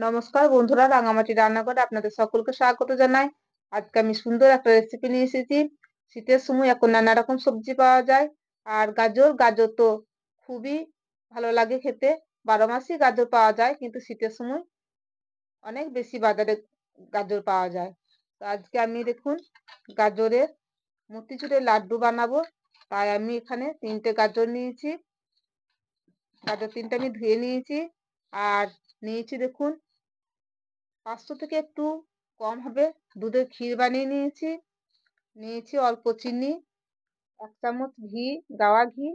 নমস্কার বন্ধুরা, রাঙামাটি রান্নাঘরে আপনাদের সকলকে স্বাগত জানাই। আজকে আমি সুন্দর একটা রেসিপি নিয়ে এসেছি। শীতের সময় এখন নানা রকম সবজি পাওয়া যায়। আর গাজর গাজর তো খুবই ভালো লাগে খেতে। 12 মাসই গাজর পাওয়া যায়, কিন্তু শীতের সময় অনেক বেশি বাজারে গাজর পাওয়া যায়। তো আজকে আমি দেখুন গাজরের মতিচুরের লাড্ডু বানাবো। তাই আমি এখানে 3টে গাজর নিয়েছি। গাজর 3টে আমি ধুয়ে নিয়েছি। আর নিয়েছি দেখুন 500 থেকে একটু কম হবে দুধের ক্ষীর বানিয়ে নিয়েছি। নিয়েছি অল্প চিনি, 1 চামচ ঘি, গাওয়া ঘি,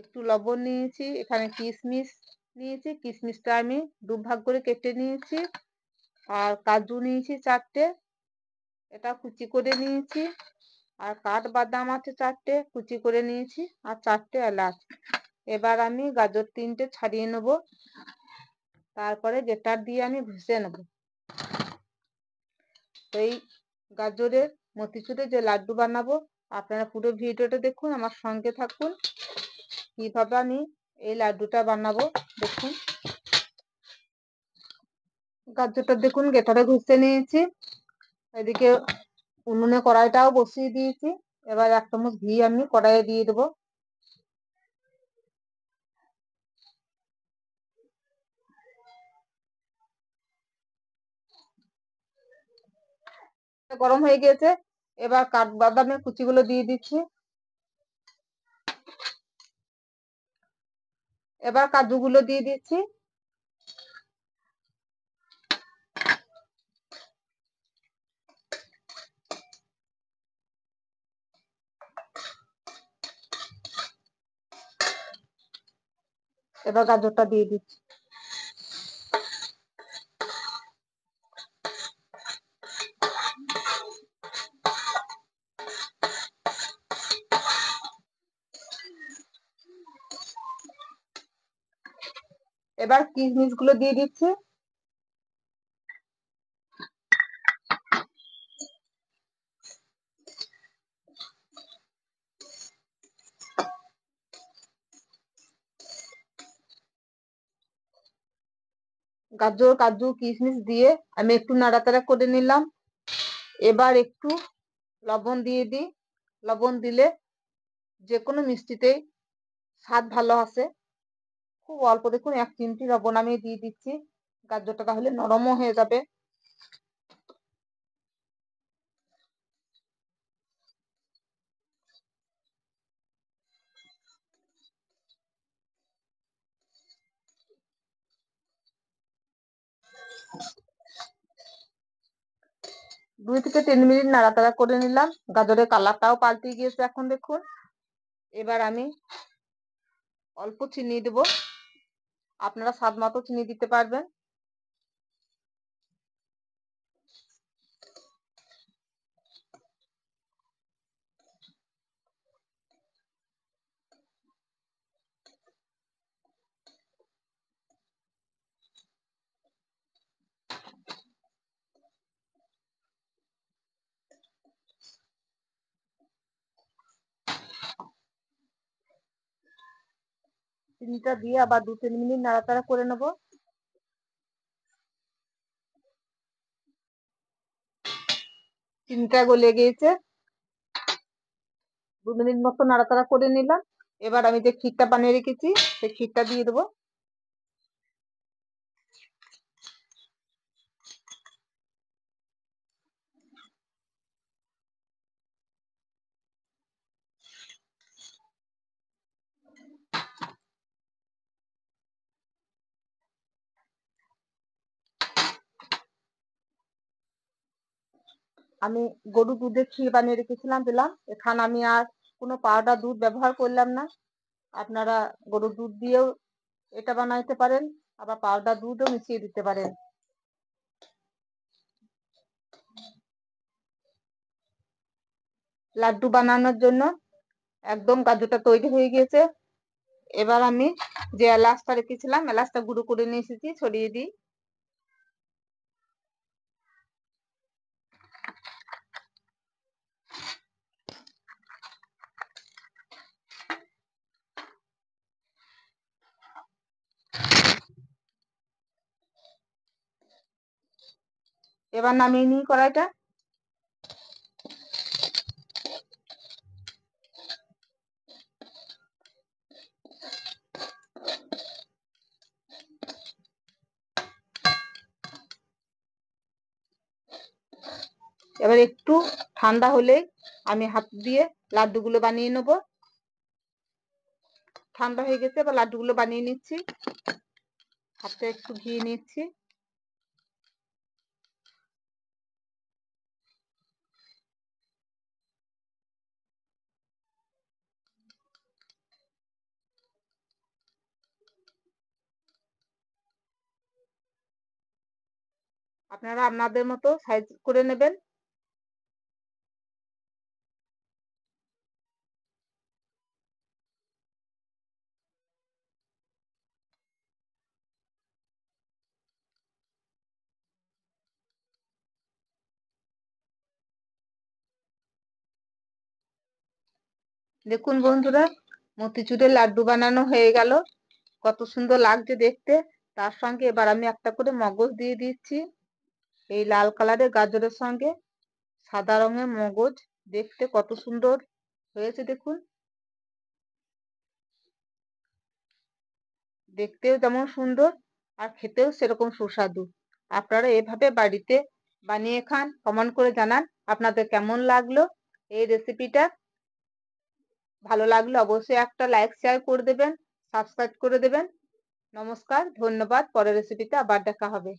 একটু লবণ নিয়েছি। এখানে কিশমিশ নিয়েছি, কিশমিশটা আমি 2 ভাগ করে কেটে নিয়েছি। আর কাজু নিয়েছি 4টে, এটা কুচি করে নিয়েছি। আর কাঠবাদাম আছে 4টে, কুচি করে নিয়েছি। আর 4টে এলাচ। এবার আমি গাজর 3টে ছাড়িয়ে নেব, তারপরে যেটা দিয়ে আমি ঘষে নেব। তো এই গাজরের মতিচুরের যে লাড্ডু বানাবো, আপনারা পুরো ভিডিওটা দেখুন, আমার সঙ্গে থাকুন কিভাবে আমি এই লাড্ডুটা বানাবো। দেখুন গাজরটা দেখুন গেটারে ঘষে নিয়েছি। এদিকে উনুনে কড়াইটাও বসিয়ে দিয়েছি। এবার 1 চামচ ঘি আমি কড়াইয়ে দিয়ে দেবো। গরম হয়ে গিয়েছে, এবার কাঠবাদামের কুচিগুলো দিয়ে দিচ্ছি। এবার কাজুগুলো দিয়ে দিচ্ছি। এবার গাজরটা দিয়ে দিচ্ছি। এবার কিশমিশ গুলো দিয়ে দিচ্ছি। গাজর কাজু কিশমিশ দিয়ে আমি একটু নাড়াচাড়া করে নিলাম। এবার একটু লবণ দিয়ে দিই। লবণ দিলে যে কোনো মিষ্টিতেই স্বাদ ভালো আসে। খুব অল্প, দেখুন 1 চিমটি লবণ আমি দিয়ে দিচ্ছি। গাজরটা তাহলে নরমও হয়ে যাবে। 2 থেকে 3 মিনিট নাড়াচাড়া করে নিলাম। গাজরের কালারটাও পাল্টে গিয়েছে এখন দেখুন। এবার আমি অল্প চিনি দেব, আপনারা স্বাদ মতো চিনি দিতে পারবেন। চিনিটা দিয়ে আবার 2-3 মিনিট নাড়াচাড়া করে নেব। চিনিটা গলে গিয়েছে, 2 মিনিট মতো নাড়াচাড়া করে নিলাম। এবার আমি যে ক্ষীরটা বানিয়ে রেখেছি সেই ক্ষীরটা দিয়ে দেবো। আমি গরুর দুধের ক্ষীর বানিয়ে রেখেছিলাম, দিলাম। এখানে আমি আর কোনো পাউডার দুধ ব্যবহার করলাম না। আপনারা গরুর দুধ দিয়েও এটা বানাইতে পারেন, আবার পাউডার দুধও মিশিয়ে দিতে পারেন। লাড্ডু বানানোর জন্য একদম কাজুটা তৈরি হয়ে গিয়েছে। এবার আমি যে এলাচটা রেখেছিলাম, এলাচটা গুঁড়ো করে নিয়ে এসেছি, ছড়িয়ে দিই। এবার নামিয়ে নিই কড়াইটা। এবার একটু ঠান্ডা হলে আমি হাত দিয়ে লাড্ডুগুলো বানিয়ে নেব। ঠান্ডা হয়ে গেছে, এবার লাড্ডুগুলো বানিয়ে নিচ্ছি। হাতে একটু ঘি নিচ্ছি। আপনারা আপনাদের মতো সাইজ করে নেবেন। দেখুন বন্ধুরা, মতিচুরের লাড্ডু বানানো হয়ে গেল। কত সুন্দর লাগছে দেখতে। তার সঙ্গে এবার আমি একটা করে মগজ দিয়ে দিচ্ছি। এই লাল কালারের গাজরের সঙ্গে সাদা রঙের মগজ দেখতে কত সুন্দর হয়েছে দেখুন। দেখতেও যেমন সুন্দর আর খেতেও সেরকম সুস্বাদু। আপনারা এভাবে বাড়িতে বানিয়ে খান। কমেন্ট করে জানান আপনাদের কেমন লাগলো এই রেসিপিটা। ভালো লাগলে অবশ্যই একটা লাইক শেয়ার করে দেবেন, সাবস্ক্রাইব করে দেবেন। নমস্কার, ধন্যবাদ। পরের রেসিপিতে আবার দেখা হবে।